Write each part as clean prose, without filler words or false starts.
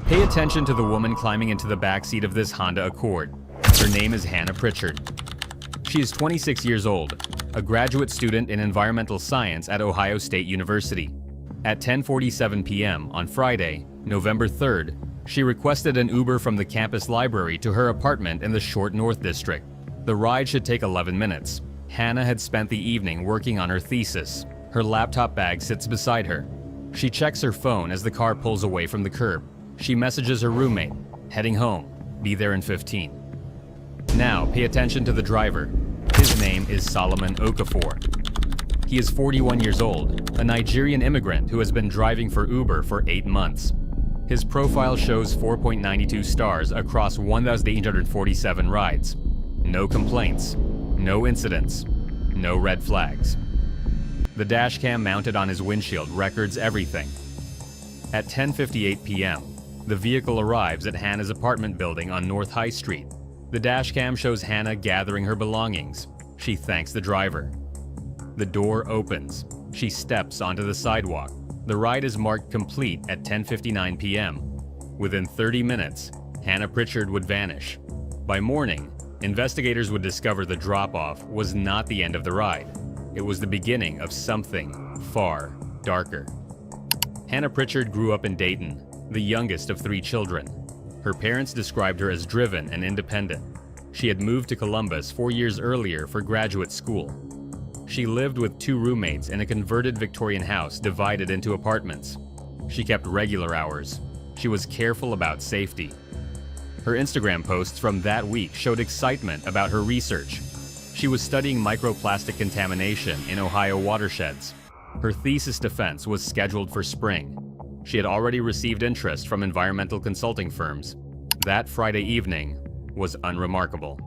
Pay attention to the woman climbing into the backseat of this Honda Accord. Her name is Hannah Pritchard. She is 26 years old, a graduate student in environmental science at Ohio State University. At 10:47 p.m. on Friday, November 3rd, she requested an Uber from the campus library to her apartment in the Short North District. The ride should take 11 minutes. Hannah had spent the evening working on her thesis. Her laptop bag sits beside her. She checks her phone as the car pulls away from the curb. She messages her roommate, heading home, be there in 15. Now, pay attention to the driver. His name is Solomon Okafor. He is 41 years old, a Nigerian immigrant who has been driving for Uber for 8 months. His profile shows 4.92 stars across 1,847 rides. No complaints, no incidents, no red flags. The dashcam mounted on his windshield records everything. At 10:58 p.m., the vehicle arrives at Hannah's apartment building on North High Street. The dashcam shows Hannah gathering her belongings. She thanks the driver. The door opens. She steps onto the sidewalk. The ride is marked complete at 10:59 p.m. Within 30 minutes, Hannah Pritchard would vanish. By morning, investigators would discover the drop-off was not the end of the ride. It was the beginning of something far darker. Hannah Pritchard grew up in Dayton, the youngest of 3 children. Her parents described her as driven and independent. She had moved to Columbus 4 years earlier for graduate school. She lived with 2 roommates in a converted Victorian house divided into apartments. She kept regular hours. She was careful about safety. Her Instagram posts from that week showed excitement about her research. She was studying microplastic contamination in Ohio watersheds. Her thesis defense was scheduled for spring. She had already received interest from environmental consulting firms. That Friday evening was unremarkable.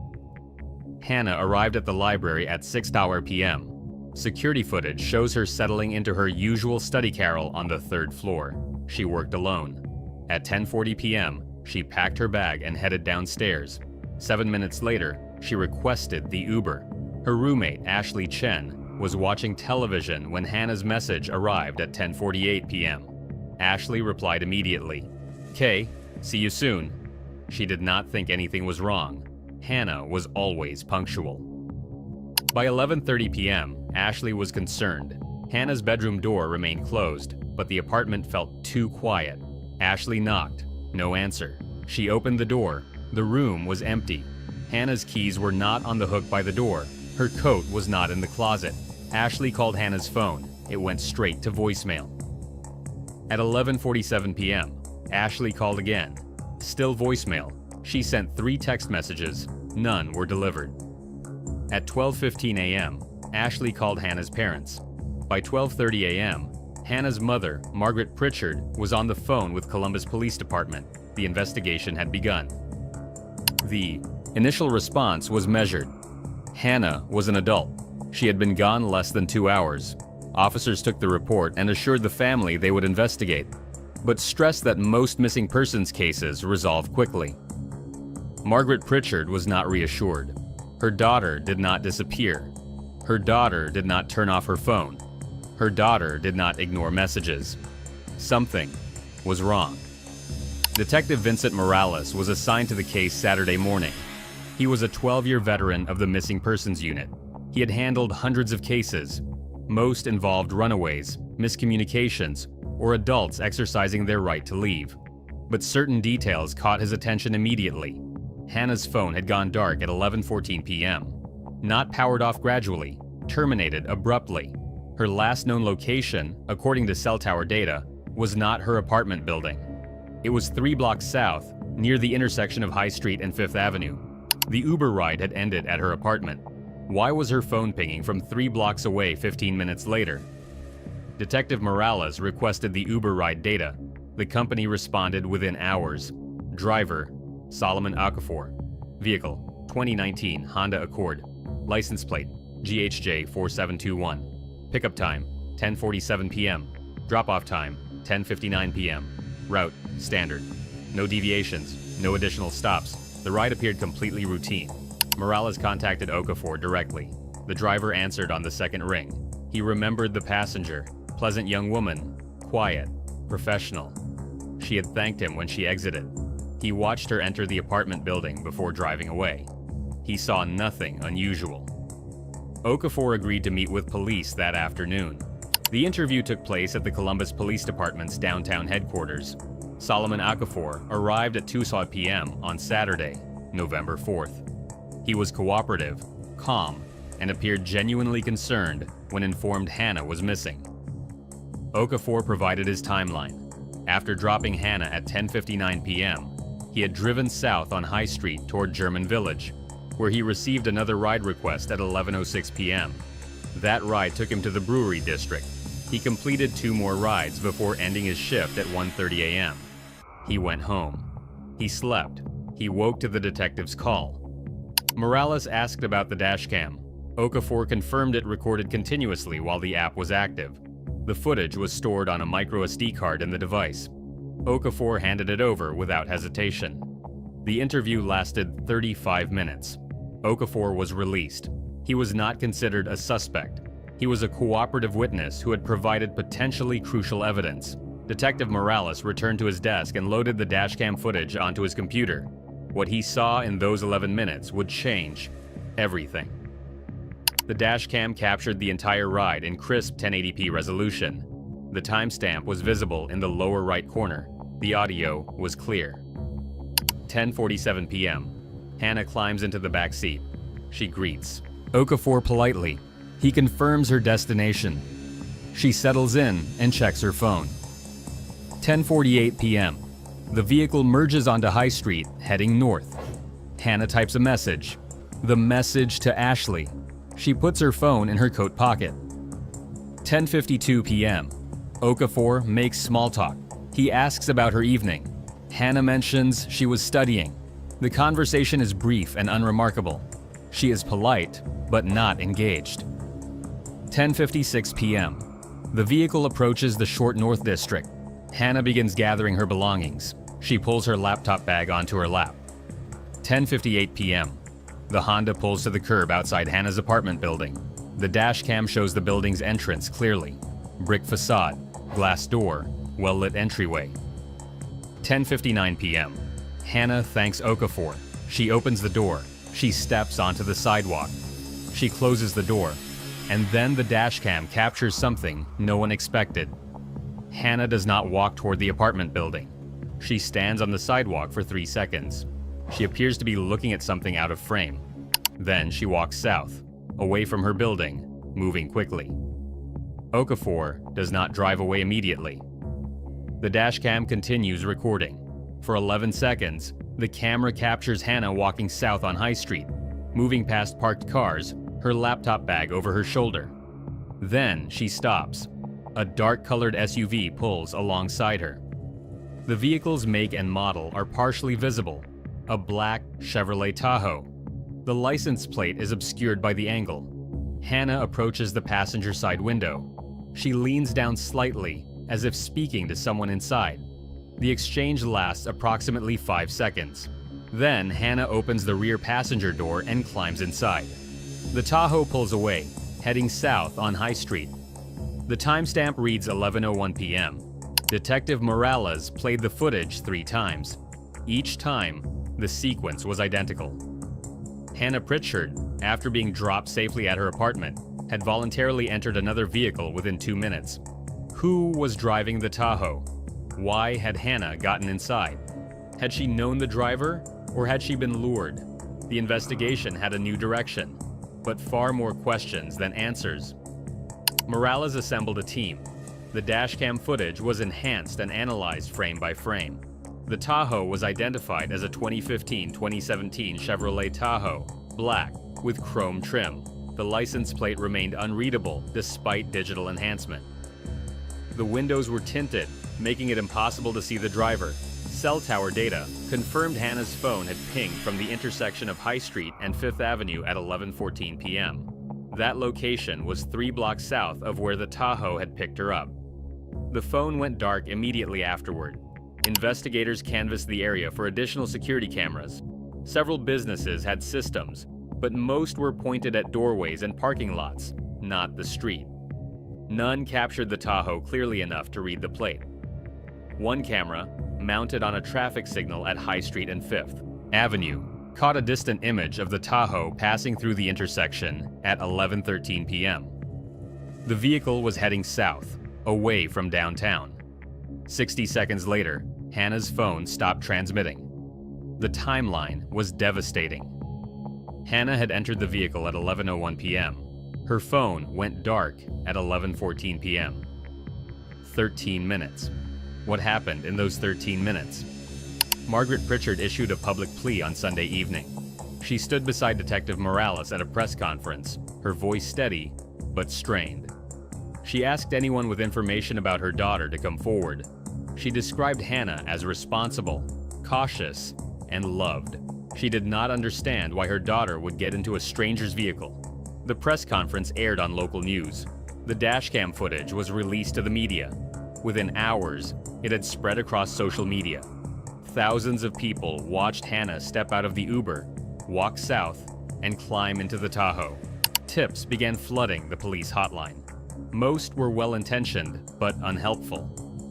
Hannah arrived at the library at 6:00 p.m. Security footage shows her settling into her usual study carrel on the 3rd floor. She worked alone. At 10:40 p.m., she packed her bag and headed downstairs. 7 minutes later, she requested the Uber. Her roommate, Ashley Chen, was watching television when Hannah's message arrived at 10:48 p.m. Ashley replied immediately, "Kay, see you soon." She did not think anything was wrong. Hannah was always punctual. By 11:30 p.m., Ashley was concerned. Hannah's bedroom door remained closed, but the apartment felt too quiet. Ashley knocked. No answer. She opened the door. The room was empty. Hannah's keys were not on the hook by the door. Her coat was not in the closet. Ashley called Hannah's phone. It went straight to voicemail. At 11:47 p.m., Ashley called again. Still voicemail. She sent 3 text messages. None were delivered. At 12:15 a.m., Ashley called Hannah's parents. By 12:30 a.m., Hannah's mother, Margaret Pritchard, was on the phone with Columbus Police Department. The investigation had begun. The initial response was measured. Hannah was an adult. She had been gone less than 2 hours. Officers took the report and assured the family they would investigate, but stressed that most missing persons cases resolve quickly. Margaret Pritchard was not reassured. Her daughter did not disappear. Her daughter did not turn off her phone. Her daughter did not ignore messages. Something was wrong. Detective Vincent Morales was assigned to the case Saturday morning. He was a 12-year veteran of the Missing Persons Unit. He had handled hundreds of cases. Most involved runaways, miscommunications, or adults exercising their right to leave. But certain details caught his attention immediately. Hannah's phone had gone dark at 11:14 p.m. Not powered off gradually, terminated abruptly. Her last known location, according to cell tower data, was not her apartment building. It was 3 blocks south, near the intersection of High Street and 5th Avenue. The Uber ride had ended at her apartment. Why was her phone pinging from 3 blocks away 15 minutes later? Detective Morales requested the Uber ride data. The company responded within hours. Driver, Solomon Okafor. Vehicle, 2019 Honda Accord. License plate, GHJ 4721. Pickup time, 10:47 p.m. Drop-off time, 10:59 p.m. Route, standard. No deviations, no additional stops. The ride appeared completely routine. Morales contacted Okafor directly. The driver answered on the second ring. He remembered the passenger. Pleasant young woman, quiet, professional. she had thanked him when she exited. He watched her enter the apartment building before driving away. He saw nothing unusual. Okafor agreed to meet with police that afternoon. The interview took place at the Columbus Police Department's downtown headquarters. Solomon Okafor arrived at 2 p.m. on Saturday, November 4th. He was cooperative, calm, and appeared genuinely concerned when informed Hannah was missing. Okafor provided his timeline. After dropping Hannah at 10:59 p.m., he had driven south on High Street toward German Village, where he received another ride request at 11:06 p.m. That ride took him to the Brewery District. He completed 2 more rides before ending his shift at 1:30 a.m. He went home. He slept. He woke to the detective's call. Morales asked about the dashcam. Okafor confirmed it recorded continuously while the app was active. The footage was stored on a micro SD card in the device. Okafor handed it over without hesitation. The interview lasted 35 minutes. Okafor was released. He was not considered a suspect. He was a cooperative witness who had provided potentially crucial evidence. Detective Morales returned to his desk and loaded the dashcam footage onto his computer. What he saw in those 11 minutes would change everything. The dashcam captured the entire ride in crisp 1080p resolution. The timestamp was visible in the lower right corner. The audio was clear. 10:47 p.m. Hannah climbs into the back seat. She greets Okafor politely. He confirms her destination. She settles in and checks her phone. 10:48 p.m. The vehicle merges onto High Street, heading north. Hannah types a message. The message to Ashley. She puts her phone in her coat pocket. 10:52 p.m. Okafor makes small talk. He asks about her evening. Hannah mentions she was studying. The conversation is brief and unremarkable. She is polite, but not engaged. 10:56 p.m. The vehicle approaches the Short North District. Hannah begins gathering her belongings. She pulls her laptop bag onto her lap. 10:58 p.m. The Honda pulls to the curb outside Hannah's apartment building. The dash cam shows the building's entrance clearly. Brick facade, glass door, well-lit entryway. 10:59 p.m. Hannah thanks Okafor. She opens the door. She steps onto the sidewalk. She closes the door. And then the dashcam captures something no one expected. Hannah does not walk toward the apartment building. She stands on the sidewalk for 3 seconds. She appears to be looking at something out of frame. Then she walks south, away from her building, moving quickly. Okafor does not drive away immediately. The dashcam continues recording. For 11 seconds, the camera captures Hannah walking south on High Street, moving past parked cars, her laptop bag over her shoulder. Then she stops. A dark-colored SUV pulls alongside her. The vehicle's make and model are partially visible, a black Chevrolet Tahoe. The license plate is obscured by the angle. Hannah approaches the passenger side window. She leans down slightly, as if speaking to someone inside. The exchange lasts approximately 5 seconds. Then Hannah opens the rear passenger door and climbs inside. The Tahoe pulls away, heading south on High Street. The timestamp reads 11:01 p.m. Detective Morales played the footage 3 times. Each time, the sequence was identical. Hannah Pritchard, after being dropped safely at her apartment, had voluntarily entered another vehicle within 2 minutes. Who was driving the Tahoe? Why had Hannah gotten inside? Had she known the driver, or had she been lured? The investigation had a new direction, but far more questions than answers. Morales assembled a team. The dashcam footage was enhanced and analyzed frame by frame. The Tahoe was identified as a 2015-2017 Chevrolet Tahoe, black, with chrome trim. The license plate remained unreadable despite digital enhancement. The windows were tinted, making it impossible to see the driver. Cell tower data confirmed Hannah's phone had pinged from the intersection of High Street and 5th Avenue at 11:14 p.m. That location was 3 blocks south of where the Tahoe had picked her up. The phone went dark immediately afterward. Investigators canvassed the area for additional security cameras. Several businesses had systems, but most were pointed at doorways and parking lots, not the street. None captured the Tahoe clearly enough to read the plate. One camera, mounted on a traffic signal at High Street and 5th Avenue, caught a distant image of the Tahoe passing through the intersection at 11:13 p.m. The vehicle was heading south, away from downtown. 60 seconds later, Hannah's phone stopped transmitting. The timeline was devastating. Hannah had entered the vehicle at 11:01 p.m. Her phone went dark at 11:14 p.m. 13 minutes. What happened in those 13 minutes? Margaret Pritchard issued a public plea on Sunday evening. She stood beside Detective Morales at a press conference, her voice steady but strained. She asked anyone with information about her daughter to come forward. She described Hannah as responsible, cautious, and loved. She did not understand why her daughter would get into a stranger's vehicle. The press conference aired on local news. The dashcam footage was released to the media. Within hours, it had spread across social media. Thousands of people watched Hannah step out of the Uber, walk south, and climb into the Tahoe. Tips began flooding the police hotline. Most were well-intentioned but unhelpful.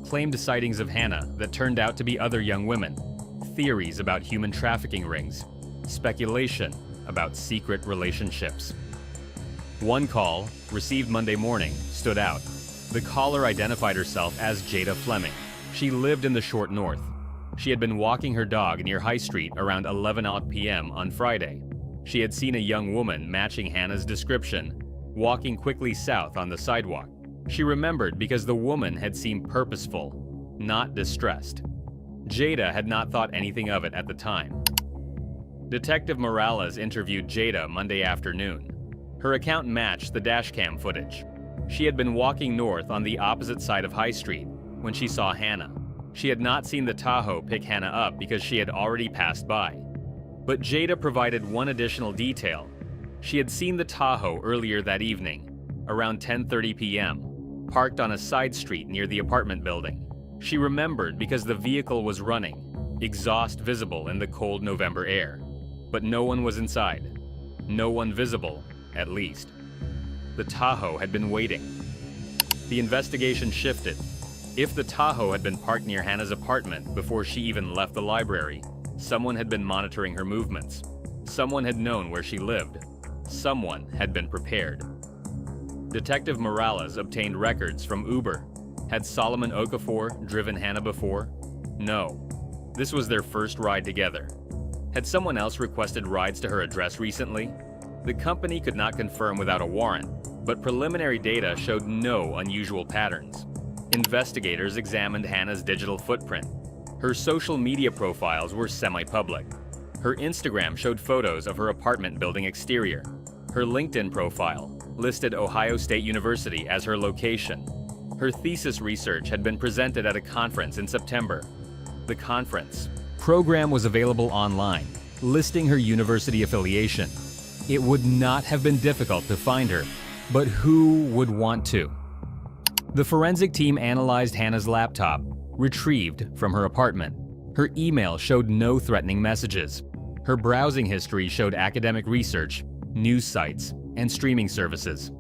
Claimed sightings of Hannah that turned out to be other young women. Theories about human trafficking rings. Speculation about secret relationships. One call, received Monday morning, stood out. The caller identified herself as Jada Fleming. She lived in the Short North. She had been walking her dog near High Street around 11:00 p.m. on Friday. She had seen a young woman matching Hannah's description, walking quickly south on the sidewalk. She remembered because the woman had seemed purposeful, not distressed. Jada had not thought anything of it at the time. Detective Morales interviewed Jada Monday afternoon. Her account matched the dashcam footage. She had been walking north on the opposite side of High Street when she saw Hannah. She had not seen the Tahoe pick Hannah up because she had already passed by. But Jada provided one additional detail. She had seen the Tahoe earlier that evening, around 10:30 p.m., parked on a side street near the apartment building. She remembered because the vehicle was running, exhaust visible in the cold November air. But no one was inside. No one visible, at least. The Tahoe had been waiting. The investigation shifted. If the Tahoe had been parked near Hannah's apartment before she even left the library, someone had been monitoring her movements. Someone had known where she lived. Someone had been prepared. Detective Morales obtained records from Uber. Had Solomon Okafor driven Hannah before? No. This was their first ride together. Had someone else requested rides to her address recently? The company could not confirm without a warrant, but preliminary data showed no unusual patterns. Investigators examined Hannah's digital footprint. Her social media profiles were semi-public. Her Instagram showed photos of her apartment building exterior. Her LinkedIn profile listed Ohio State University as her location. Her thesis research had been presented at a conference in September. The conference program was available online, listing her university affiliation. It would not have been difficult to find her, but who would want to? The forensic team analyzed Hannah's laptop, retrieved from her apartment. Her email showed no threatening messages. Her browsing history showed academic research, news sites, and streaming services.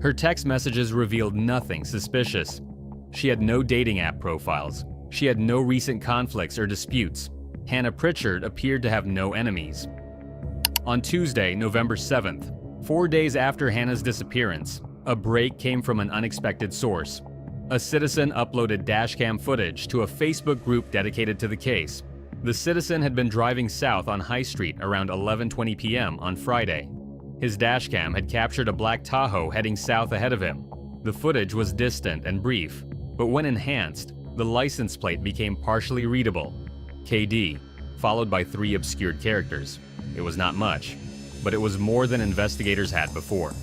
Her text messages revealed nothing suspicious. She had no dating app profiles. She had no recent conflicts or disputes. Hannah Pritchard appeared to have no enemies. On Tuesday, November 7th, 4 days after Hannah's disappearance, a break came from an unexpected source. A citizen uploaded dashcam footage to a Facebook group dedicated to the case. The citizen had been driving south on High Street around 11:20 p.m. on Friday. His dashcam had captured a black Tahoe heading south ahead of him. The footage was distant and brief, but when enhanced, the license plate became partially readable. KD, followed by 3 obscured characters. It was not much, but it was more than investigators had before.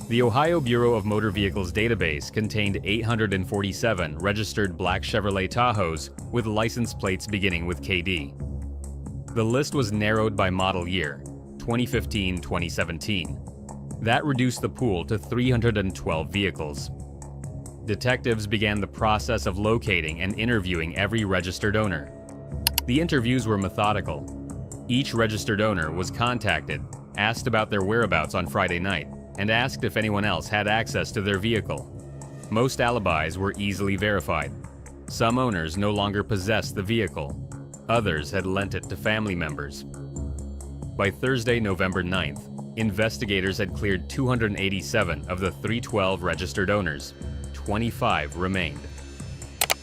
The Ohio Bureau of Motor Vehicles database contained 847 registered black Chevrolet Tahoes with license plates beginning with KD. The list was narrowed by model year, 2015-2017. That reduced the pool to 312 vehicles. Detectives began the process of locating and interviewing every registered owner. The interviews were methodical. Each registered owner was contacted, asked about their whereabouts on Friday night, and asked if anyone else had access to their vehicle. Most alibis were easily verified. Some owners no longer possessed the vehicle. Others had lent it to family members. By Thursday, November 9th, investigators had cleared 287 of the 312 registered owners. 25 remained.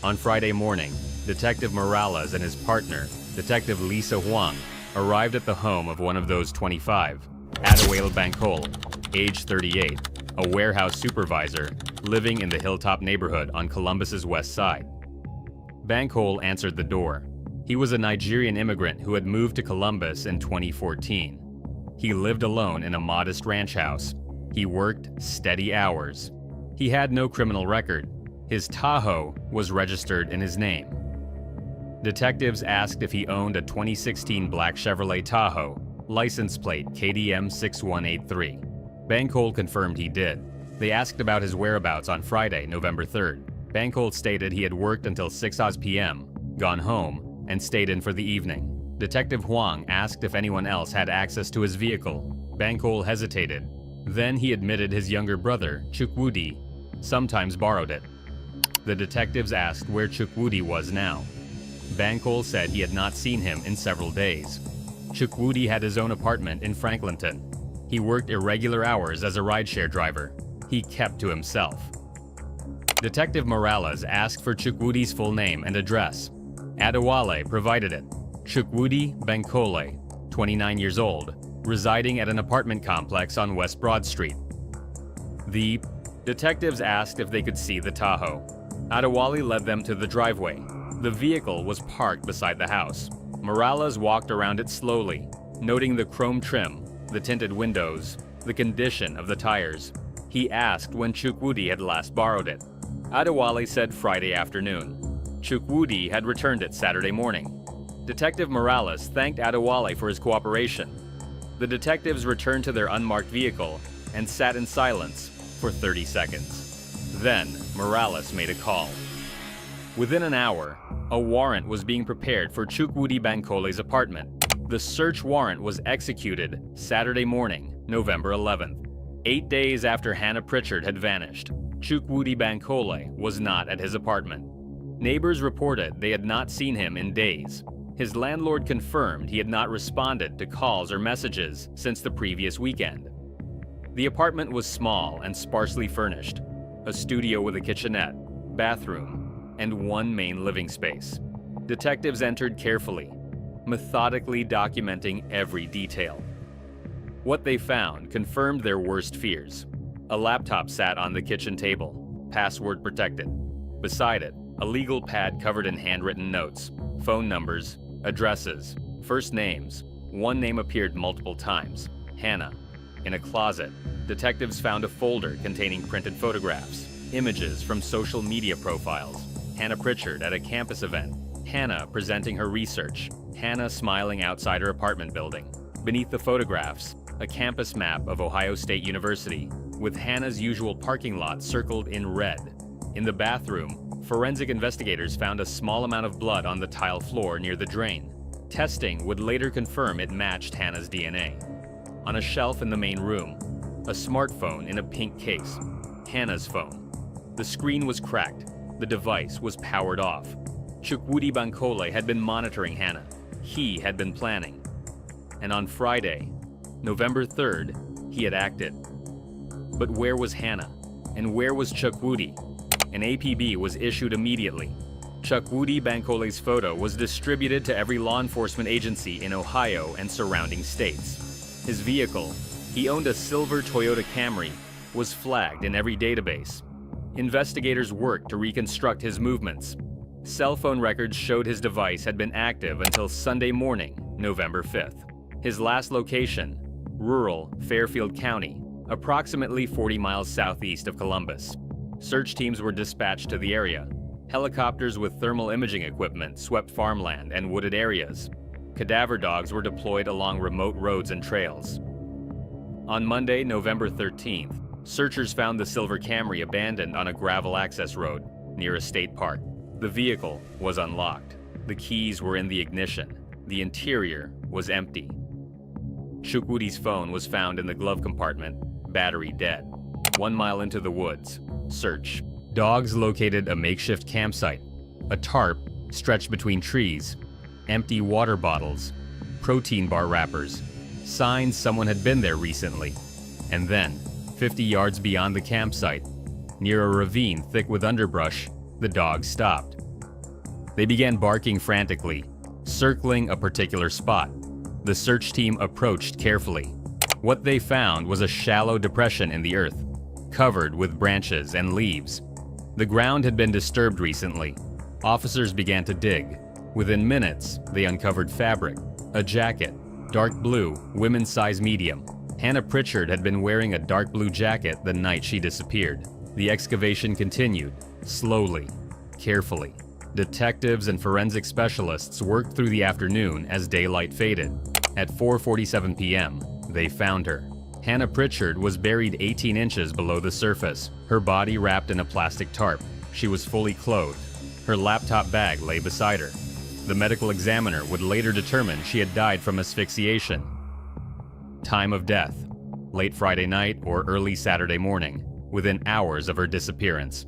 On Friday morning, Detective Morales and his partner, Detective Lisa Huang, arrived at the home of one of those 25, Adawael Bancol, age 38, a warehouse supervisor living in the Hilltop neighborhood on Columbus's west side. Bancol answered the door. He was a Nigerian immigrant who had moved to Columbus in 2014. He lived alone in a modest ranch house. He worked steady hours. He had no criminal record. His Tahoe was registered in his name. Detectives asked if he owned a 2016 black Chevrolet Tahoe, license plate KDM 6183. Bancol confirmed he did. They asked about his whereabouts on Friday, November 3rd. Bancol stated he had worked until 6 p.m., gone home, and stayed in for the evening. Detective Huang asked if anyone else had access to his vehicle. Bancol hesitated. Then he admitted his younger brother, Chukwudi, sometimes borrowed it. The detectives asked where Chukwudi was now. Bancol said he had not seen him in several days. Chukwudi had his own apartment in Franklinton. He worked irregular hours as a rideshare driver. He kept to himself. Detective Morales asked for Chukwudi's full name and address. Adewale provided it. Chukwudi Bankole, 29 years old, residing at an apartment complex on West Broad Street. The detectives asked if they could see the Tahoe. Adewale led them to the driveway. The vehicle was parked beside the house. Morales walked around it slowly, noting the chrome trim, the tinted windows, the condition of the tires. He asked when Chukwudi had last borrowed it. Adewale said Friday afternoon. Chukwudi had returned it Saturday morning. Detective Morales thanked Adewale for his cooperation. The detectives returned to their unmarked vehicle and sat in silence for 30 seconds. Then, Morales made a call. Within an hour, a warrant was being prepared for Chukwudi Bankole's apartment. The search warrant was executed Saturday morning, November 11th. 8 days after Hannah Pritchard had vanished, Chukwudi Bankole was not at his apartment. Neighbors reported they had not seen him in days. His landlord confirmed he had not responded to calls or messages since the previous weekend. The apartment was small and sparsely furnished, a studio with a kitchenette, bathroom, and one main living space. Detectives entered carefully, methodically documenting every detail. What they found confirmed their worst fears. A laptop sat on the kitchen table, password protected. Beside it, a legal pad covered in handwritten notes, phone numbers, addresses, first names. One name appeared multiple times, Hannah. In a closet, detectives found a folder containing printed photographs, images from social media profiles, Hannah Pritchard at a campus event, Hannah presenting her research, Hannah smiling outside her apartment building. Beneath the photographs, a campus map of Ohio State University, with Hannah's usual parking lot circled in red. In the bathroom, forensic investigators found a small amount of blood on the tile floor near the drain. Testing would later confirm it matched Hannah's DNA. On a shelf in the main room, a smartphone in a pink case, Hannah's phone. The screen was cracked. The device was powered off. Chukwudi Bankole had been monitoring Hannah. He had been planning. And on Friday, November 3rd, he had acted. But where was Hannah? And where was Chukwudi? An APB was issued immediately. Chukwudi Bankole's photo was distributed to every law enforcement agency in Ohio and surrounding states. His vehicle, he owned a silver Toyota Camry, was flagged in every database. Investigators worked to reconstruct his movements. Cell phone records showed his device had been active until Sunday morning, November 5th. His last location, rural Fairfield County, approximately 40 miles southeast of Columbus. Search teams were dispatched to the area. Helicopters with thermal imaging equipment swept farmland and wooded areas. Cadaver dogs were deployed along remote roads and trails. On Monday, November 13th, searchers found the silver Camry abandoned on a gravel access road near a state park. The vehicle was unlocked. The keys were in the ignition. The interior was empty. Chukwudi's phone was found in the glove compartment, battery dead. 1 mile into the woods, search. Dogs located a makeshift campsite. a tarp stretched between trees, empty water bottles, protein bar wrappers, signs someone had been there recently. And then, 50 yards beyond the campsite, near a ravine thick with underbrush, the dogs stopped. They began barking frantically, circling a particular spot. The search team approached carefully. What they found was a shallow depression in the earth, covered with branches and leaves. The ground had been disturbed recently. Officers began to dig. Within minutes, they uncovered fabric, a jacket, dark blue, women's size medium. Hannah Pritchard had been wearing a dark blue jacket the night she disappeared. The excavation continued, slowly, carefully. Detectives and forensic specialists worked through the afternoon as daylight faded. At 4:47 p.m., they found her. Hannah Pritchard was buried 18 inches below the surface, her body wrapped in a plastic tarp. She was fully clothed. Her laptop bag lay beside her. The medical examiner would later determine she had died from asphyxiation. Time of death: late Friday night or early Saturday morning, within hours of her disappearance.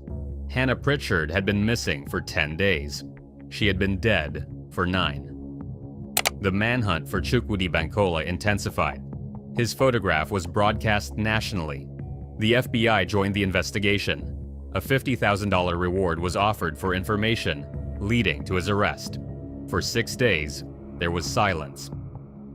Hannah Pritchard had been missing for 10 days. She had been dead for 9. The manhunt for Chukwudi Bankole intensified. His photograph was broadcast nationally. The FBI joined the investigation. A $50,000 reward was offered for information leading to his arrest. For 6 days, there was silence.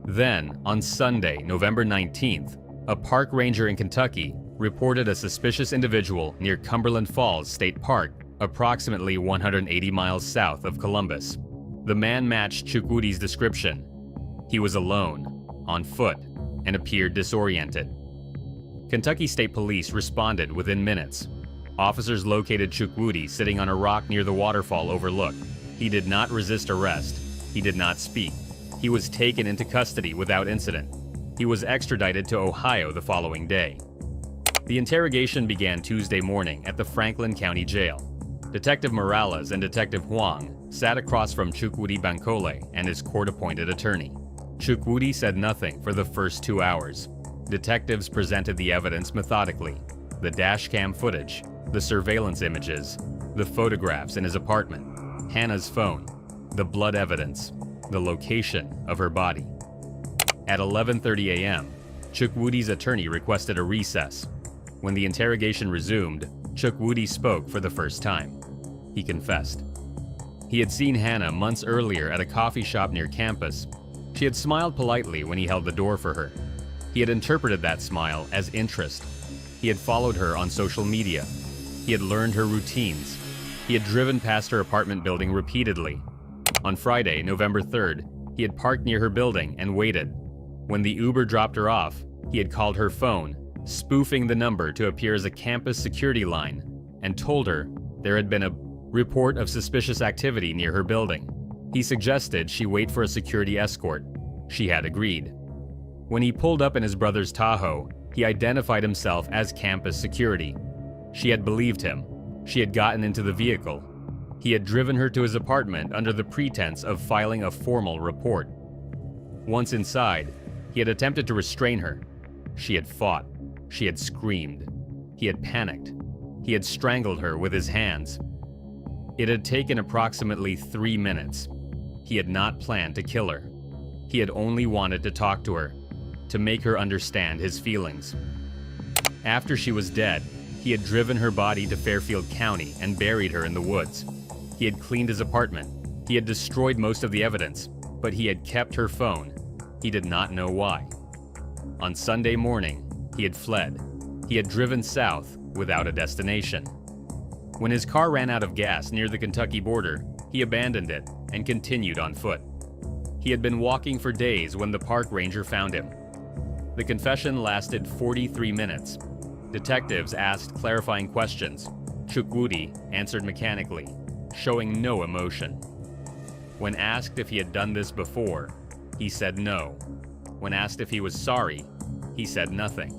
Then, on Sunday, November 19th, a park ranger in Kentucky reported a suspicious individual near Cumberland Falls State Park, approximately 180 miles south of Columbus. The man matched Chukwudi's description. He was alone, on foot, and appeared disoriented. Kentucky State Police responded within minutes. Officers located Chukwudi sitting on a rock near the waterfall overlook. He did not resist arrest. He did not speak. He was taken into custody without incident. He was extradited to Ohio the following day. The interrogation began Tuesday morning at the Franklin County Jail. Detective Morales and Detective Huang sat across from Chukwudi Bankole and his court-appointed attorney. Chukwudi said nothing for the first 2 hours. Detectives presented the evidence methodically: the dashcam footage, the surveillance images, the photographs in his apartment, Hannah's phone, the blood evidence, the location of her body. At 11:30 a.m., Chukwudi's attorney requested a recess. When the interrogation resumed, Chukwudi spoke for the first time. He confessed. He had seen Hannah months earlier at a coffee shop near campus. She had smiled politely when he held the door for her. He had interpreted that smile as interest. He had followed her on social media. He had learned her routines. He had driven past her apartment building repeatedly. On Friday, November 3rd, he had parked near her building and waited. When the Uber dropped her off, he had called her phone, spoofing the number to appear as a campus security line, and told her there had been a report of suspicious activity near her building. He suggested she wait for a security escort. She had agreed. When he pulled up in his brother's Tahoe, he identified himself as campus security. She had believed him. She had gotten into the vehicle. He had driven her to his apartment under the pretense of filing a formal report. Once inside, he had attempted to restrain her. She had fought. She had screamed. He had panicked. He had strangled her with his hands. It had taken approximately 3 minutes. He had not planned to kill her. He had only wanted to talk to her, to make her understand his feelings. After she was dead, he had driven her body to Fairfield County and buried her in the woods. He had cleaned his apartment. He had destroyed most of the evidence, but he had kept her phone. He did not know why. On Sunday morning, he had fled. He had driven south without a destination. When his car ran out of gas near the Kentucky border, he abandoned it and continued on foot. He had been walking for days when the park ranger found him. The confession lasted 43 minutes. Detectives asked clarifying questions. Chukwudi answered mechanically, showing no emotion. When asked if he had done this before, he said no. When asked if he was sorry, he said nothing.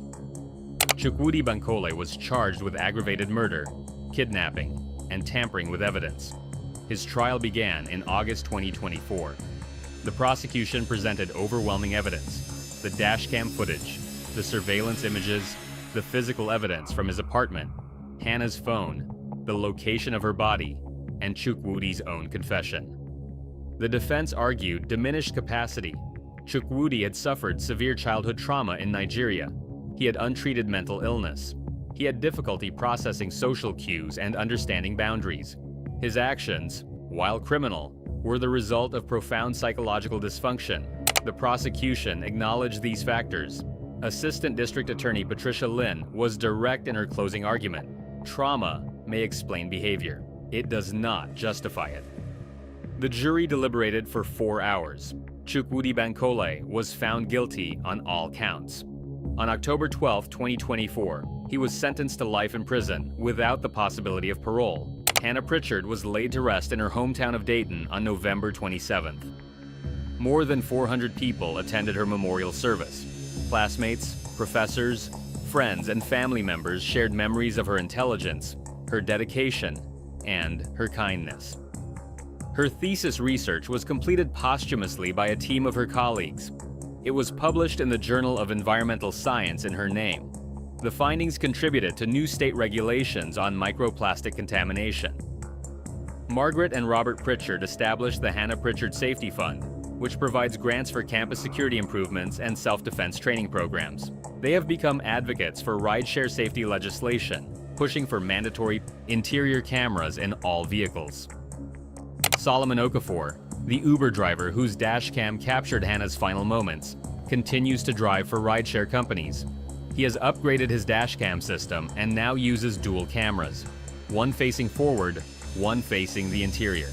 Chukwudi Bankole was charged with aggravated murder, kidnapping, and tampering with evidence. His trial began in August 2024. The prosecution presented overwhelming evidence: the dashcam footage, the surveillance images, the physical evidence from his apartment, Hannah's phone, the location of her body, and Chukwudi's own confession. The defense argued diminished capacity. Chukwudi had suffered severe childhood trauma in Nigeria. He had untreated mental illness. He had difficulty processing social cues and understanding boundaries. His actions, while criminal, were the result of profound psychological dysfunction. The prosecution acknowledged these factors. Assistant District Attorney Patricia Lynn was direct in her closing argument. Trauma may explain behavior. It does not justify it. The jury deliberated for 4 hours. Chukwudi Bankole was found guilty on all counts. On October 12, 2024, he was sentenced to life in prison without the possibility of parole. Hannah Pritchard was laid to rest in her hometown of Dayton on November 27th. More than 400 people attended her memorial service. Classmates, professors, friends, and family members shared memories of her intelligence, her dedication, and her kindness. Her thesis research was completed posthumously by a team of her colleagues. It was published in the Journal of Environmental Science in her name. The findings contributed to new state regulations on microplastic contamination. Margaret and Robert Pritchard established the Hannah Pritchard Safety Fund, which provides grants for campus security improvements and self-defense training programs. They have become advocates for rideshare safety legislation, pushing for mandatory interior cameras in all vehicles. Solomon Okafor, the Uber driver whose dashcam captured Hannah's final moments, continues to drive for rideshare companies. He has upgraded his dashcam system and now uses dual cameras, one facing forward, one facing the interior.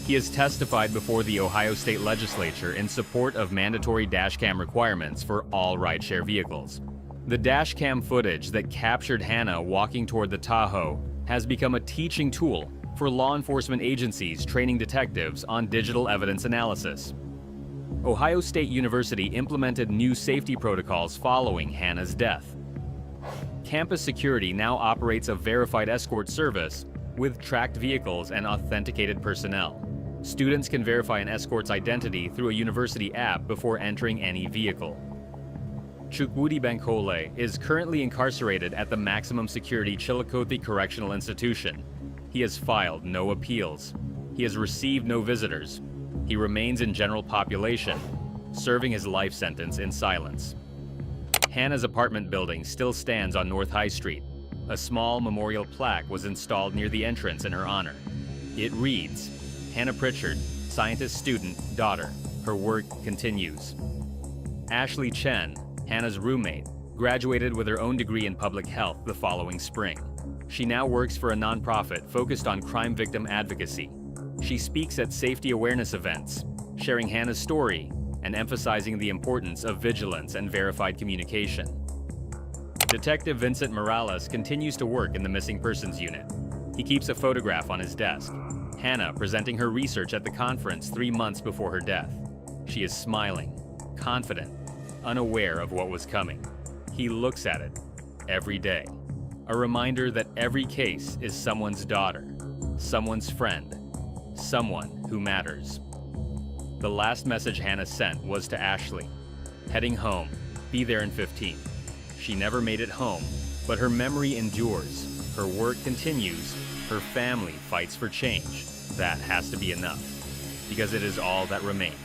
He has testified before the Ohio State Legislature in support of mandatory dashcam requirements for all rideshare vehicles. The dashcam footage that captured Hannah walking toward the Tahoe has become a teaching tool for law enforcement agencies training detectives on digital evidence analysis. Ohio State University implemented new safety protocols following Hannah's death. Campus security now operates a verified escort service with tracked vehicles and authenticated personnel. Students can verify an escort's identity through a university app before entering any vehicle. Chukwudi Bankole is currently incarcerated at the maximum security Chillicothe Correctional Institution. He has filed no appeals. He has received no visitors. He remains in general population, serving his life sentence in silence. Hannah's apartment building still stands on North High Street. A small memorial plaque was installed near the entrance in her honor. It reads, "Hannah Pritchard, scientist student, daughter. Her work continues." Ashley Chen, Hannah's roommate, graduated with her own degree in public health the following spring. She now works for a nonprofit focused on crime victim advocacy. She speaks at safety awareness events, sharing Hannah's story and emphasizing the importance of vigilance and verified communication. Detective Vincent Morales continues to work in the Missing Persons Unit. He keeps a photograph on his desk. Hannah presenting her research at the conference 3 months before her death. She is smiling, confident, unaware of what was coming. He looks at it every day. A reminder that every case is someone's daughter, someone's friend, someone who matters. The last message Hannah sent was to Ashley. Heading home, be there in 15. She never made it home, but her memory endures. Her work continues. Her family fights for change. That has to be enough, because it is all that remains.